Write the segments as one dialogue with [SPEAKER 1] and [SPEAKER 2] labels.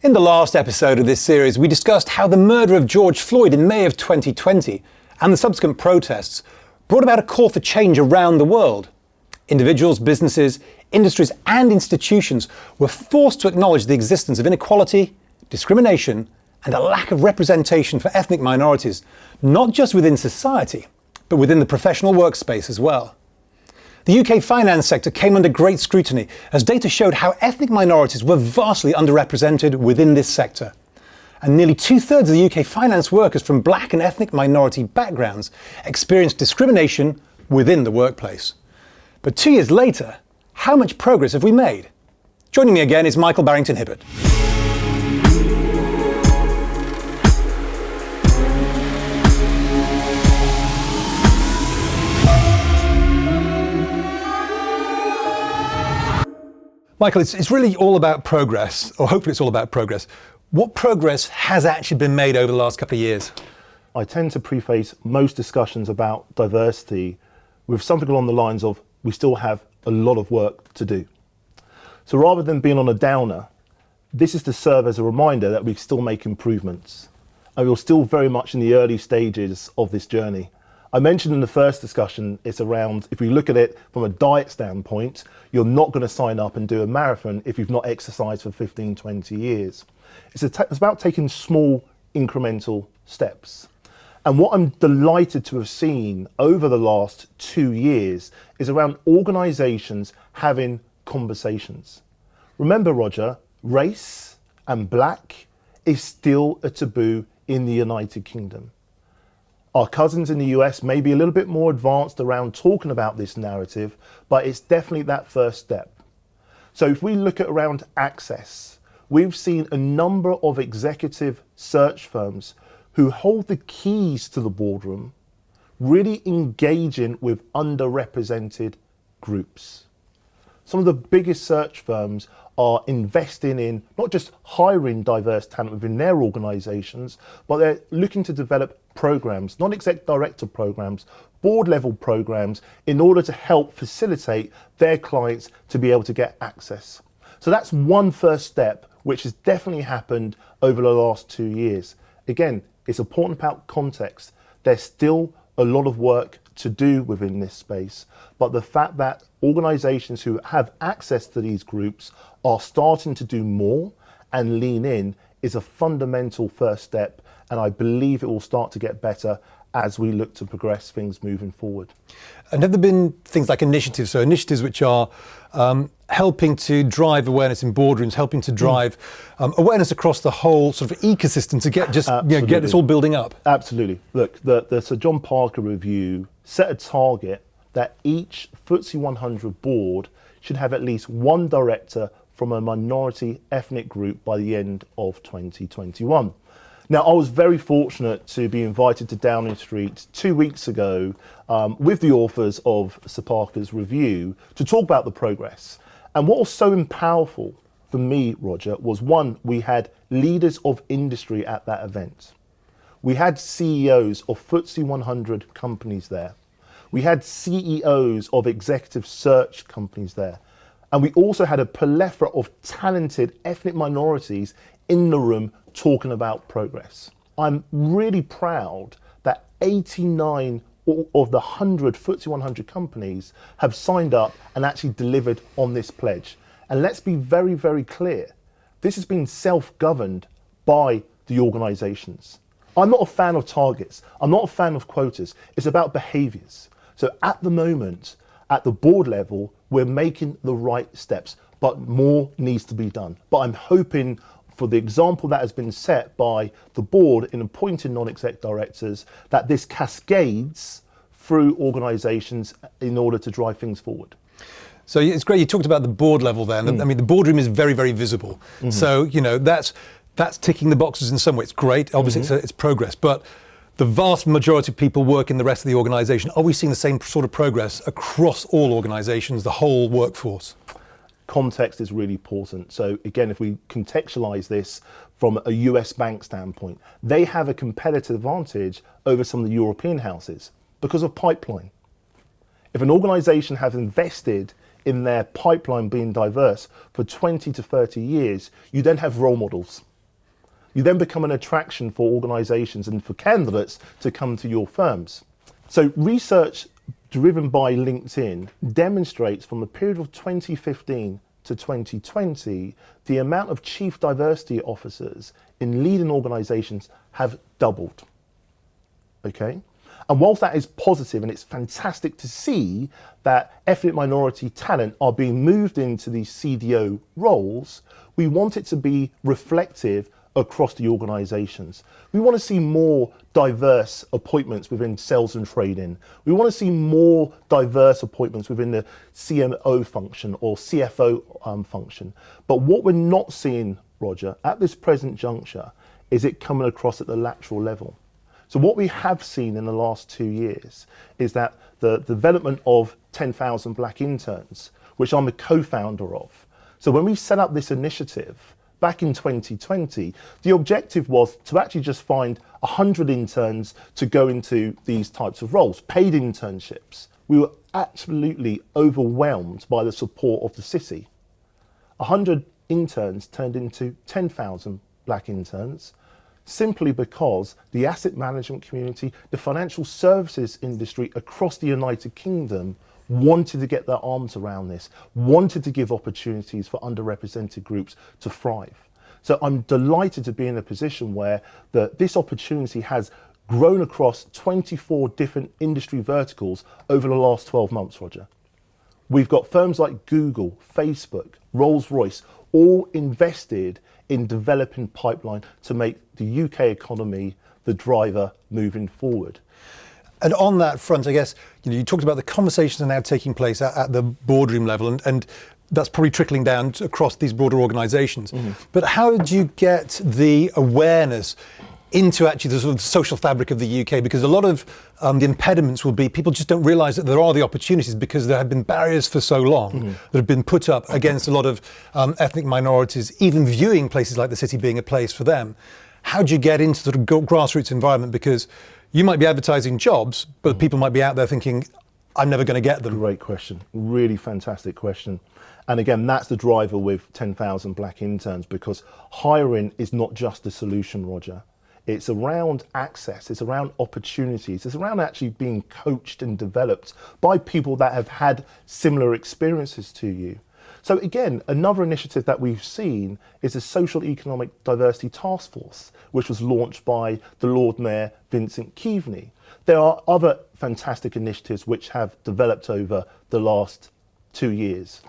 [SPEAKER 1] In the last episode of this series, we discussed how the murder of George Floyd in May of 2020 and the subsequent protests brought about a call for change around the world. Individuals, businesses, industries and institutions were forced to acknowledge the existence of inequality, discrimination and a lack of representation for ethnic minorities, not just within society, but within the professional workspace as well. The UK finance sector came under great scrutiny as data showed how ethnic minorities were vastly underrepresented within this sector. And nearly 2/3 of the UK finance workers from black and ethnic minority backgrounds experienced discrimination within the workplace. But 2 years later, how much progress have we made? Joining me again is Michael Barrington Hibbert. Michael, it's really all about progress, or hopefully it's all about progress. What progress has actually been made over the last couple of years?
[SPEAKER 2] I tend to preface most discussions about diversity with something along the lines of, we still have a lot of work to do. So rather than being on a downer, this is to serve as a reminder that we still make improvements. And we're still very much in the early stages of this journey. I mentioned in the first discussion, it's around, if we look at it from a diet standpoint, you're not going to sign up and do a marathon if you've not exercised for 15, 20 years. It's about taking small incremental steps. And what I'm delighted to have seen over the last 2 years is around organisations having conversations. Remember, Roger, race and black is still a taboo in the United Kingdom. Our cousins in the US may be a little bit more advanced around talking about this narrative, but it's definitely that first step. So if we look at around access, we've seen a number of executive search firms who hold the keys to the boardroom really engaging with underrepresented groups. Some of the biggest search firms are investing in not just hiring diverse talent within their organisations, but they're looking to develop programs, non-exec director programs, board level programs, in order to help facilitate their clients to be able to get access. So that's one first step, which has definitely happened over the last 2 years. Again, it's important about context. There's still a lot of work to do within this space, but the fact that organisations who have access to these groups are starting to do more and lean in is a fundamental first step, and I believe it will start to get better as we look to progress things moving forward.
[SPEAKER 1] And have there been things like initiatives, so initiatives which are helping to drive awareness in boardrooms, helping to drive awareness across the whole sort of ecosystem to get get this all building up?
[SPEAKER 2] Absolutely. Look, the Sir John Parker review set a target that each FTSE 100 board should have at least one director from a minority ethnic group by the end of 2021. Now, I was very fortunate to be invited to Downing Street 2 weeks ago with the authors of Sir Parker's review to talk about the progress. And what was so powerful for me, Roger, was one, we had leaders of industry at that event. We had CEOs of FTSE 100 companies there. We had CEOs of executive search companies there. And we also had a plethora of talented ethnic minorities in the room talking about progress. I'm really proud that 89 of the 100 FTSE 100 companies have signed up and actually delivered on this pledge. And let's be very, very clear. This has been self-governed by the organisations. I'm not a fan of targets. I'm not a fan of quotas. It's about behaviours. So at the moment, at the board level, we're making the right steps, but more needs to be done. But I'm hoping for the example that has been set by the board in appointing non-exec directors, that this cascades through organisations in order to drive things forward.
[SPEAKER 1] So it's great you talked about the board level then. I mean, the boardroom is very, very visible. So, you know, that's ticking the boxes in some way. It's great. Obviously, it's progress. But the vast majority of people work in the rest of the organisation. Are we seeing the same sort of progress across all organisations, the whole workforce?
[SPEAKER 2] Context is really important. So again, if we contextualize this from a US bank standpoint, they have a competitive advantage over some of the European houses because of pipeline. If an organisation has invested in their pipeline being diverse for 20 to 30 years, you then have role models. You then become an attraction for organisations and for candidates to come to your firms. So research driven by LinkedIn demonstrates from the period of 2015 to 2020, the amount of chief diversity officers in leading organisations have doubled. Okay? And whilst that is positive and it's fantastic to see that ethnic minority talent are being moved into these CDO roles, we want it to be reflective across the organisations. We want to see more diverse appointments within sales and trading. We want to see more diverse appointments within the CMO function or CFO function. But what we're not seeing, Roger, at this present juncture, is it coming across at the lateral level. So what we have seen in the last 2 years is that the development of 10,000 black interns, which I'm a co-founder of. So when we set up this initiative back in 2020, the objective was to actually just find 100 interns to go into these types of roles, paid internships. We were absolutely overwhelmed by the support of the city. 100 interns turned into 10,000 black interns, simply because the asset management community, the financial services industry across the United Kingdom wanted to get their arms around this, wanted to give opportunities for underrepresented groups to thrive. So I'm delighted to be in a position where this opportunity has grown across 24 different industry verticals over the last 12 months, Roger. We've got firms like Google, Facebook, Rolls-Royce, all invested in developing pipeline to make the UK economy the driver moving forward.
[SPEAKER 1] And on that front, I guess, you talked about the conversations are now taking place at the boardroom level, and that's probably trickling down across these broader organisations. Mm-hmm. But how do you get the awareness into actually the sort of social fabric of the UK? Because a lot of the impediments will be people just don't realise that there are the opportunities because there have been barriers for so long that have been put up against a lot of ethnic minorities, even viewing places like the city being a place for them. How do you get into the sort of grassroots environment? Because you might be advertising jobs, but people might be out there thinking, I'm never going to get them.
[SPEAKER 2] Great question. Really fantastic question. And again, that's the driver with 10,000 black interns, because hiring is not just the solution, Roger. It's around access, it's around opportunities, it's around actually being coached and developed by people that have had similar experiences to you. So again, another initiative that we've seen is a Social Economic Diversity Task Force, which was launched by the Lord Mayor, Vincent Keaveney. There are other fantastic initiatives which have developed over the last 2 years.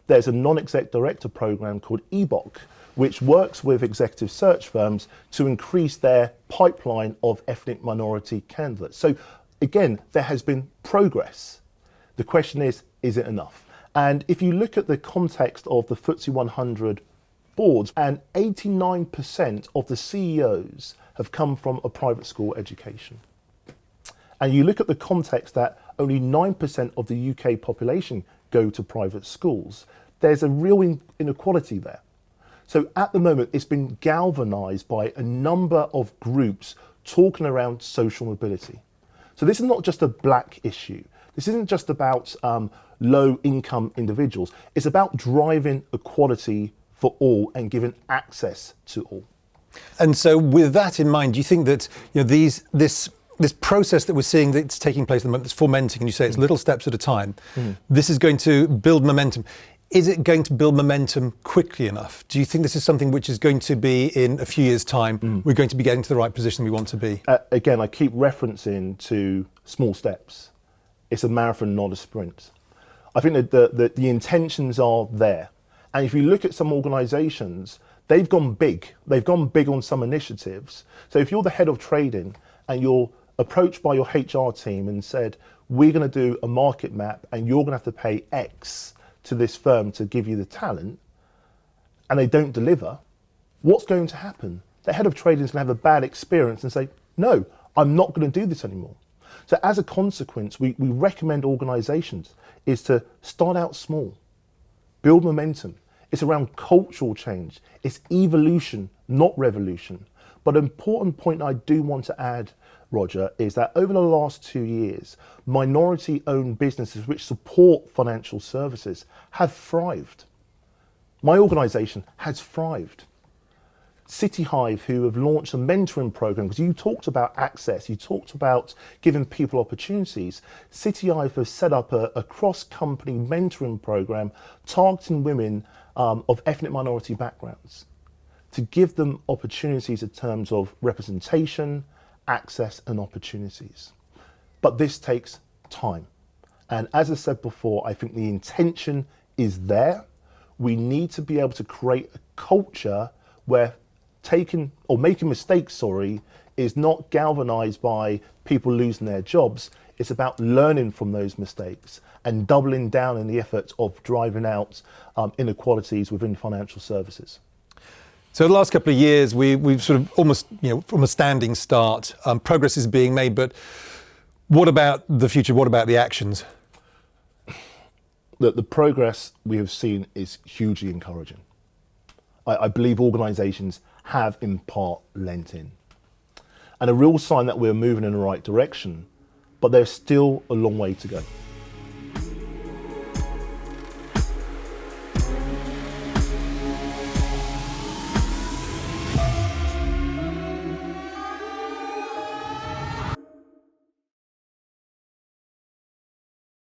[SPEAKER 2] There's a non-exec director program called EBOC, which works with executive search firms to increase their pipeline of ethnic minority candidates. So again, there has been progress. The question is it enough? And if you look at the context of the FTSE 100 boards, and 89% of the CEOs have come from a private school education. And you look at the context that only 9% of the UK population go to private schools, there's a real inequality there. So at the moment, it's been galvanised by a number of groups talking around social mobility. So this is not just a black issue. This isn't just about low income individuals. It's about driving equality for all and giving access to all.
[SPEAKER 1] And so with that in mind, do you think that this process that we're seeing that's taking place at the moment, that's fomenting, and you say it's little steps at a time, this is going to build momentum. Is it going to build momentum quickly enough? Do you think this is something which is going to be in a few years' time, we're going to be getting to the right position we want to be?
[SPEAKER 2] Again, I keep referencing to small steps. It's a marathon, not a sprint. I think that the intentions are there. And if you look at some organisations, they've gone big. They've gone big on some initiatives. So if you're the head of trading and you're approached by your HR team and said, we're going to do a market map and you're going to have to pay X to this firm to give you the talent, and they don't deliver, what's going to happen? The head of trading is going to have a bad experience and say, no, I'm not going to do this anymore. So as a consequence, we recommend organisations is to start out small, build momentum. It's around cultural change. It's evolution, not revolution. But an important point I do want to add, Roger, is that over the last 2 years, minority-owned businesses which support financial services have thrived. My organisation has thrived. City Hive, who have launched a mentoring program, because you talked about access, you talked about giving people opportunities. City Hive has set up a cross-company mentoring program targeting women of ethnic minority backgrounds to give them opportunities in terms of representation, access and opportunities. But this takes time. And as I said before, I think the intention is there. We need to be able to create a culture where making mistakes, is not galvanized by people losing their jobs. It's about learning from those mistakes and doubling down in the effort of driving out inequalities within financial services.
[SPEAKER 1] So the last couple of years, we've sort of almost, from a standing start, progress is being made, but what about the future? What about the actions?
[SPEAKER 2] The progress we have seen is hugely encouraging. I believe organisations have in part lent in. And a real sign that we're moving in the right direction, but there's still a long way to go.